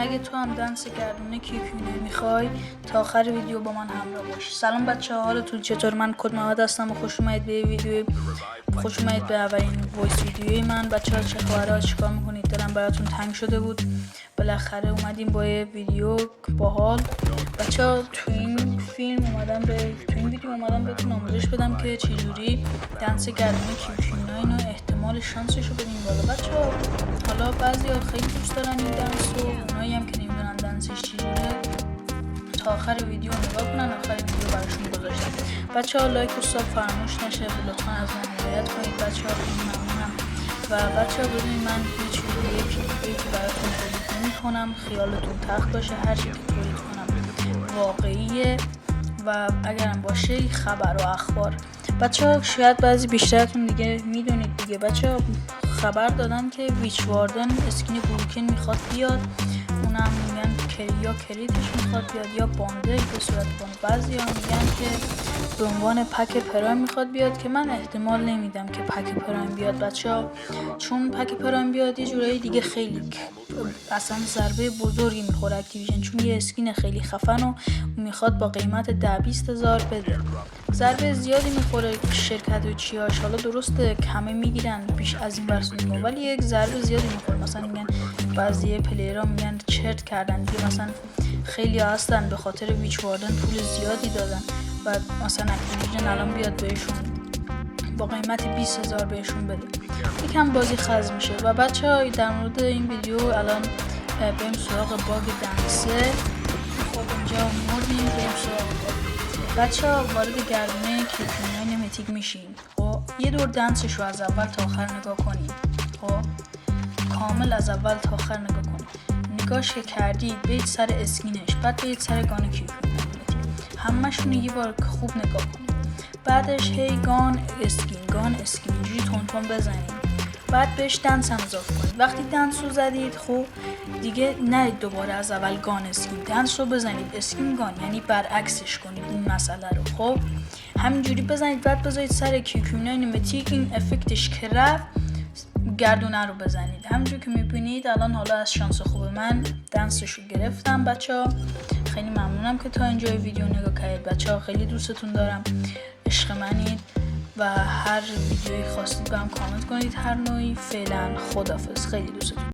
اگه تو هم دنس گردونه کیکونه میخوای تا آخر ویدیو با من همراه باش. سلام بچه ها، حالتون چطور؟ من کد محمد هستم و خوش اومدید به اولین وایس ویدیوی من. بچه ها چه خبره؟ چیکار میکنید؟ دلم براتون تنگ شده بود، بالاخره اومدیم با یه ویدیو باحال. بچه ها تو این ویدیو اومدم بهتون آموزش بدم که چجوری دنس گردونه کیکونه اینو احتمال شانسشو بدین بالا. بچه ها حالا بعضیا خیلی دوست دارن این دنس و اونایی هم که نمیدونن دنسش چجوریه تا آخر ویدیو نگاه کنن. آخر ویدیو براشون گذاشتم. بچه ها لایک و ساب فراموش نشه، لطفا از من حمایت کنید بچه ها، خیلی ممنونم. و بچه ها ببینید من هیچ ویدیویی که براتون تولید نمی‌کنم خیالتون تخت باشه، هر چی که تولید کنم واقعیه و اگرم باشه خبر و اخبار. بچه ها شاید بعضی بیشترتون دیگه میدونید دیگه، بچه ها خبر دادن که ویچ واردن اسکین بروکن میخواد بیاد، اونم میگن یا کلیدش میخواد بیاد یا باندل به صورت باندل. بعضی ها میگن که به عنوان پک پرایم میخواد بیاد که من احتمال نمیدم که پک پرایم بیاد بچه ها، چون پک پرایم بیاد یه جورایی دیگه خیلی اصلا ضربه بزرگی میخوره اکتیویژن، چون یه اسکین خیلی خفن و میخواد با قیمت 10-20 هزار بده. ضربه زیادی میخوره شرکت و چیاش، حالا درسته کمه میگیرن بیش از این برسونیم ولی یک ضربه زیادی میخوره. مثلا میگن بعضی پلیرها میگن چرت کردن دیگه، مثلا خیلی هستن به خاطر ویچ واردن پول زیادی دادن و مثلا اکتیویژن الان بیاد بهشون با قیمت 20 هزار بهشون بده، یکم بازی خز میشه. و بچه ها در مورد این ویدیو الان بریم سراغ باگ دنسه. خب اینجا مردیم، بریم سراغ باگ. بچه ها وارد گردونه کیکونه نمتیک میشین. خب یه دور دنسش رو از اول تا آخر نگاه کنید. خب کامل از اول تا آخر نگاه کنید. نگاهش که کردید برید سر اسکینش، بعد برید سر گان کیکونه، همه‌شون یه بار خوب نگاه کنید. بعدش هی گان اسکین اینجوری تون بزنید، بعد بهش دنس هم اضافه کنید. وقتی دنس رو زدید خب دیگه نرید دوباره از اول گان اسکین، دنس رو بزنید اسکین گان، یعنی برعکسش کنید این مسئله رو. خب همینجوری بزنید، بعد بذارید سر کیکونه نمتیک این افکتش که رفت گردونه رو بزنید. همونجور که میبینید الان حالا از شانس خوب من دنسش رو گرفتم. بچه ها خیلی ممنونم که تا اینجای ویدیو نگاه کردید. بچه ها خیلی دوستتون دارم، عشق منید و هر ویدیویی خواستید با هم کامنت کنید، هر نوعی. فعلا خداحافظ، خیلی دوستتون